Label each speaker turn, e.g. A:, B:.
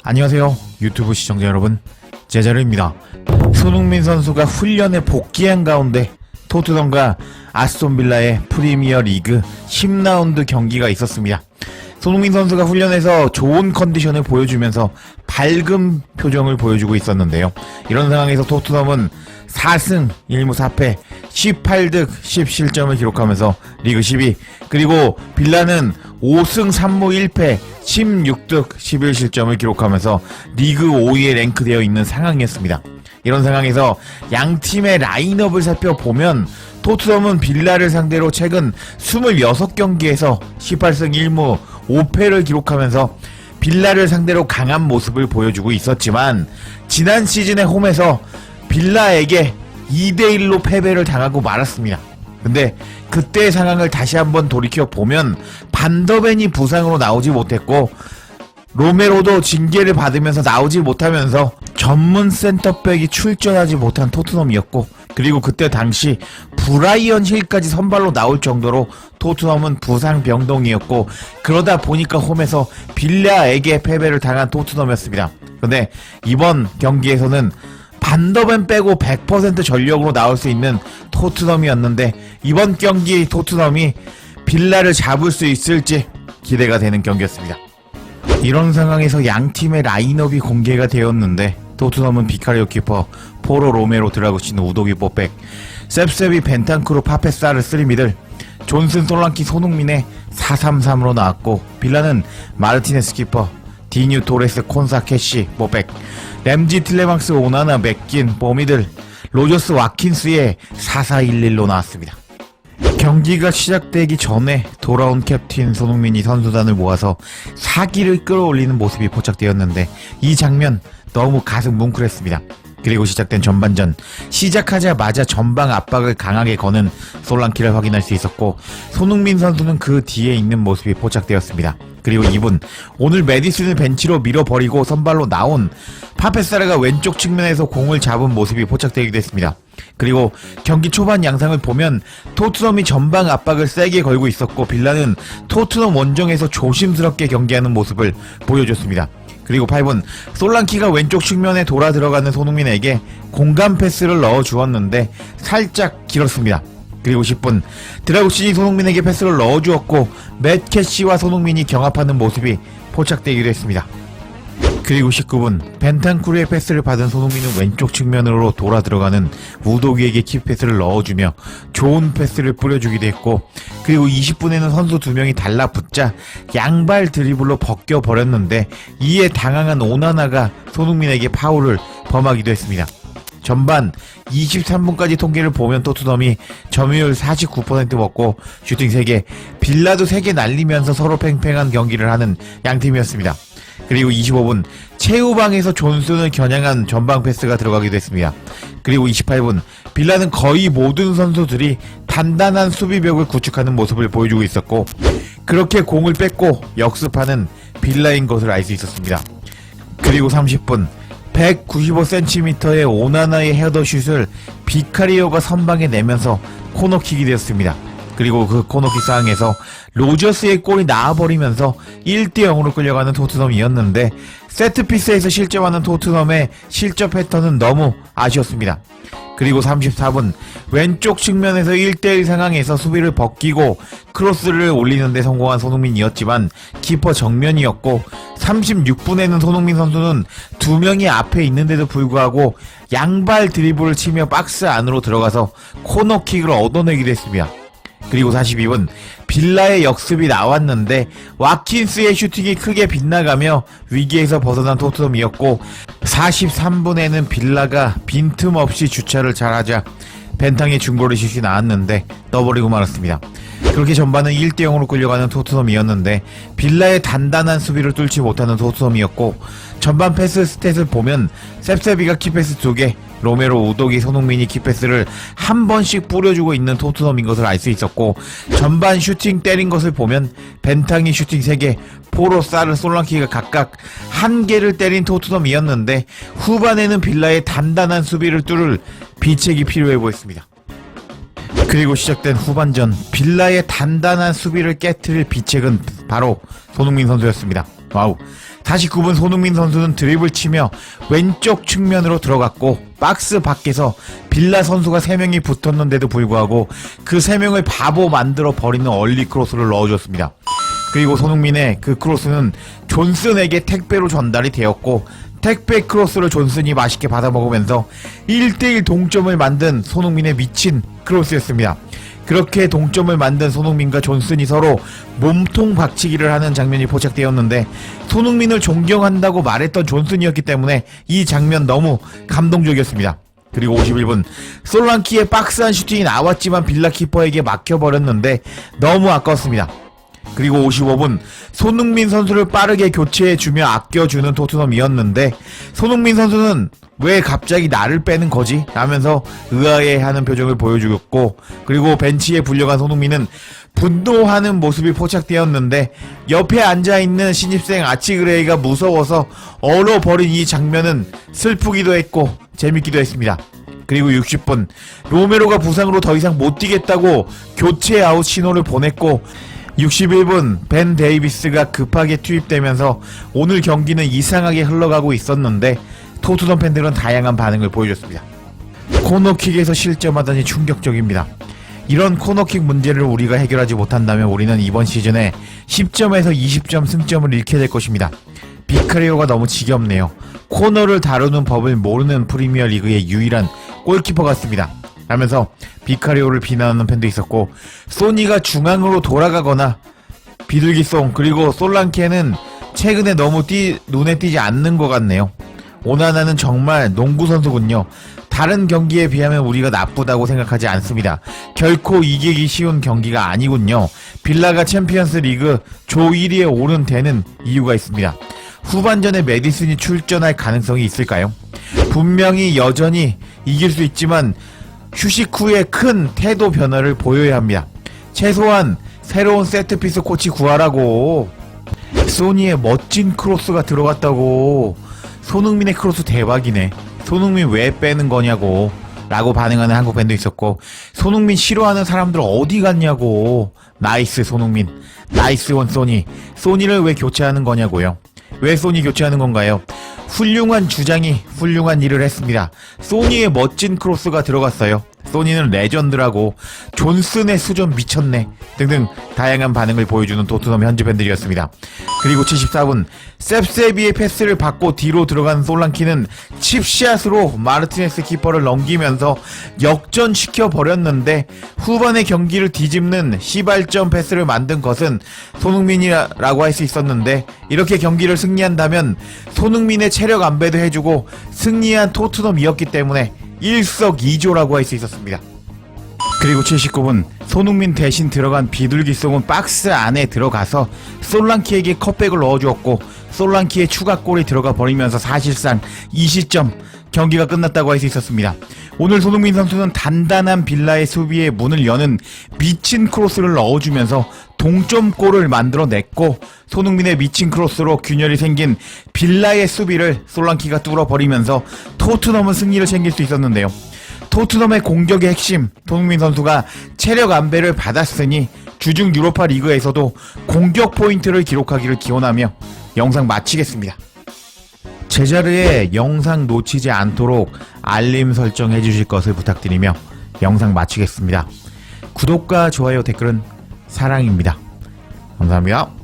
A: 안녕하세요 유튜브 시청자 여러분, 제자르입니다. 손흥민 선수가 훈련에 복귀한 가운데 토트넘과 아스톤빌라의 프리미어 리그 10라운드 경기가 있었습니다. 손흥민 선수가 훈련에서 좋은 컨디션을 보여주면서 밝은 표정을 보여주고 있었는데요. 이런 상황에서 토트넘은 4승 1무 4패 18득 10실점을 기록하면서 리그 10위, 그리고 빌라는 5승 3무 1패 16득 11실점을 기록하면서 리그 5위에 랭크되어 있는 상황이었습니다. 이런 상황에서 양 팀의 라인업을 살펴보면 토트넘은 빌라를 상대로 최근 26경기에서 18승 1무 5패를 기록하면서 빌라를 상대로 강한 모습을 보여주고 있었지만, 지난 시즌의 홈에서 빌라에게 2대1로 패배를 당하고 말았습니다. 근데 그때의 상황을 다시 한번 돌이켜보면 반더벤이 부상으로 나오지 못했고 로메로도 징계를 받으면서 나오지 못하면서 전문 센터백이 출전하지 못한 토트넘이었고, 그리고 그때 당시 브라이언 힐까지 선발로 나올 정도로 토트넘은 부상 병동이었고, 그러다 보니까 홈에서 빌라에게 패배를 당한 토트넘이었습니다. 근데 이번 경기에서는 반더벤 빼고 100% 전력으로 나올 수 있는 토트넘이었는데, 이번 경기 토트넘이 빌라를 잡을 수 있을지 기대가 되는 경기였습니다. 이런 상황에서 양 팀의 라인업이 공개가 되었는데, 토트넘은 비카리오 키퍼, 포로 로메로 드라구시누 우도기 뽀백, 셉셉이 벤탄크루 파페사르 3미들, 존슨 솔랑키 손흥민의 4-3-3으로 나왔고, 빌라는 마르티네스 키퍼, 디뉴 토레스 콘사 캐시 뽀백, 램지 틸레망스 오나나 맥긴 보미들, 로저스 와킨스의 4-4-1-1로 나왔습니다. 경기가 시작되기 전에 돌아온 캡틴 손흥민이 선수단을 모아서 사기를 끌어올리는 모습이 포착되었는데, 이 장면 너무 가슴 뭉클했습니다. 그리고 시작된 전반전, 시작하자마자 전방 압박을 강하게 거는 솔랑키를 확인할 수 있었고, 손흥민 선수는 그 뒤에 있는 모습이 포착되었습니다. 그리고 이분, 오늘 메디슨을 벤치로 밀어버리고 선발로 나온 파페사르가 왼쪽 측면에서 공을 잡은 모습이 포착되기도 했습니다. 그리고 경기 초반 양상을 보면 토트넘이 전방 압박을 세게 걸고 있었고, 빌라는 토트넘 원정에서 조심스럽게 경기하는 모습을 보여줬습니다. 그리고 8분, 솔랑키가 왼쪽 측면에 돌아 들어가는 손흥민에게 공간 패스를 넣어주었는데 살짝 길었습니다. 그리고 10분, 드라구신이 손흥민에게 패스를 넣어주었고, 맷캐시와 손흥민이 경합하는 모습이 포착되기도 했습니다. 그리고 19분, 벤탄쿠르의 패스를 받은 손흥민은 왼쪽 측면으로 돌아 들어가는 우도기에게 킥패스를 넣어주며 좋은 패스를 뿌려주기도 했고, 그리고 20분에는 선수 2명이 달라붙자 양발 드리블로 벗겨버렸는데, 이에 당황한 오나나가 손흥민에게 파울을 범하기도 했습니다. 전반 23분까지 통계를 보면 토트넘이 점유율 49% 먹고 슈팅 3개, 빌라도 3개 날리면서 서로 팽팽한 경기를 하는 양팀이었습니다. 그리고 25분, 최후방에서 존슨을 겨냥한 전방 패스가 들어가기도 했습니다. 그리고 28분, 빌라는 거의 모든 선수들이 단단한 수비벽을 구축하는 모습을 보여주고 있었고, 그렇게 공을 뺏고 역습하는 빌라인 것을 알 수 있었습니다. 그리고 30분, 195cm의 오나나의 헤더슛을 비카리오가 선방에 내면서 코너킥이 되었습니다. 그리고 그 코너킥 상황에서 로저스의 골이 나와버리면서 1대0으로 끌려가는 토트넘이었는데, 세트피스에서 실점하는 토트넘의 실점 패턴은 너무 아쉬웠습니다. 그리고 34분, 왼쪽 측면에서 1대1 상황에서 수비를 벗기고 크로스를 올리는데 성공한 손흥민이었지만 키퍼 정면이었고, 36분에는 손흥민 선수는 2명이 앞에 있는데도 불구하고 양발 드리블을 치며 박스 안으로 들어가서 코너킥을 얻어내기도 했습니다. 그리고 42분, 빌라의 역습이 나왔는데 와킨스의 슈팅이 크게 빗나가며 위기에서 벗어난 토트넘이었고, 43분에는 빌라가 빈틈없이 주차를 잘하자 벤탕의 중거리 슛이 나왔는데 떠버리고 말았습니다. 그렇게 전반은 1대0으로 끌려가는 토트넘이었는데, 빌라의 단단한 수비를 뚫지 못하는 토트넘이었고, 전반 패스 스탯을 보면 셉세비가 키패스 2개, 로메로, 우도기, 손흥민이 키패스를 한 번씩 뿌려주고 있는 토트넘인 것을 알 수 있었고, 전반 슈팅 때린 것을 보면 벤탕이 슈팅 3개, 포로, 사르, 솔랑키가 각각 1개를 때린 토트넘이었는데, 후반에는 빌라의 단단한 수비를 뚫을 비책이 필요해 보였습니다. 그리고 시작된 후반전, 빌라의 단단한 수비를 깨트릴 비책은 바로 손흥민 선수였습니다. 와우, 다시 9분 손흥민 선수는 드리블 치며 왼쪽 측면으로 들어갔고 박스 밖에서 빌라 선수가 3명이 붙었는데도 불구하고 그 3명을 바보 만들어 버리는 얼리 크로스를 넣어줬습니다. 그리고 손흥민의 그 크로스는 존슨에게 택배로 전달이 되었고 택배 크로스를 존슨이 맛있게 받아먹으면서 1대1 동점을 만든 손흥민의 미친 크로스였습니다. 그렇게 동점을 만든 손흥민과 존슨이 서로 몸통 박치기를 하는 장면이 포착되었는데 손흥민을 존경한다고 말했던 존슨이었기 때문에 이 장면 너무 감동적이었습니다. 그리고 51분 솔랑키의 박스한 슈팅이 나왔지만 빌라 키퍼에게 막혀버렸는데 너무 아까웠습니다. 그리고 55분 손흥민 선수를 빠르게 교체해주며 아껴주는 토트넘이었는데 손흥민 선수는 왜 갑자기 나를 빼는 거지? 라면서 의아해하는 표정을 보여주었고 그리고 벤치에 불려간 손흥민은 분노하는 모습이 포착되었는데 옆에 앉아있는 신입생 아치그레이가 무서워서 얼어버린 이 장면은 슬프기도 했고 재밌기도 했습니다. 그리고 60분 로메로가 부상으로 더 이상 못 뛰겠다고 교체 아웃 신호를 보냈고 61분 벤 데이비스가 급하게 투입되면서 오늘 경기는 이상하게 흘러가고 있었는데 토트넘 팬들은 다양한 반응을 보여줬습니다. 코너킥에서 실점하다니 충격적입니다. 이런 코너킥 문제를 우리가 해결하지 못한다면 우리는 이번 시즌에 10점에서 20점 승점을 잃게 될 것입니다. 비카리오가 너무 지겹네요. 코너를 다루는 법을 모르는 프리미어리그의 유일한 골키퍼 같습니다. 라면서 비카리오를 비난하는 팬도 있었고 소니가 중앙으로 돌아가거나 비둘기송 그리고 솔랑케는 최근에 너무 눈에 띄지 않는 것 같네요. 오나나는 정말 농구 선수군요. 다른 경기에 비하면 우리가 나쁘다고 생각하지 않습니다. 결코 이기기 쉬운 경기가 아니군요. 빌라가 챔피언스 리그 조 1위에 오른 데는 이유가 있습니다. 후반전에 메디슨이 출전할 가능성이 있을까요? 분명히 여전히 이길 수 있지만 휴식 후에 큰 태도 변화를 보여야 합니다. 최소한 새로운 세트피스 코치 구하라고. 소니의 멋진 크로스가 들어갔다고. 손흥민의 크로스 대박이네. 손흥민 왜 빼는 거냐고 라고 반응하는 한국 팬도 있었고 손흥민 싫어하는 사람들 어디 갔냐고. 나이스 손흥민, 나이스 원 소니. 소니를 왜 교체하는 거냐고요. 왜 소니 교체하는 건가요? 훌륭한 주장이 훌륭한 일을 했습니다. 소니의 멋진 크로스가 들어갔어요. 소니는 레전드라고. 존슨의 수준 미쳤네 등등 다양한 반응을 보여주는 토트넘 현지 팬들이었습니다. 그리고 74분 셉세비의 패스를 받고 뒤로 들어간 솔랑키는 칩샷으로 마르티네스 키퍼를 넘기면서 역전시켜버렸는데 후반의 경기를 뒤집는 시발점 패스를 만든 것은 손흥민이라고 할 수 있었는데 이렇게 경기를 승리한다면 손흥민의 체력 안배도 해주고 승리한 토트넘이었기 때문에 일석이조라고 할 수 있었습니다. 그리고 79분 손흥민 대신 들어간 비둘기송은 박스 안에 들어가서 솔랑키에게 컵백을 넣어주었고 솔랑키의 추가골이 들어가 버리면서 사실상 20점 경기가 끝났다고 할 수 있었습니다. 오늘 손흥민 선수는 단단한 빌라의 수비에 문을 여는 미친 크로스를 넣어주면서 동점골을 만들어냈고 손흥민의 미친 크로스로 균열이 생긴 빌라의 수비를 솔랑키가 뚫어버리면서 토트넘은 승리를 챙길 수 있었는데요. 토트넘의 공격의 핵심 손흥민 선수가 체력 안배를 받았으니 주중 유로파 리그에서도 공격 포인트를 기록하기를 기원하며 영상 마치겠습니다. 제자리에 영상 놓치지 않도록 알림 설정 해주실 것을 부탁드리며 영상 마치겠습니다. 구독과 좋아요 댓글은 사랑입니다. 감사합니다.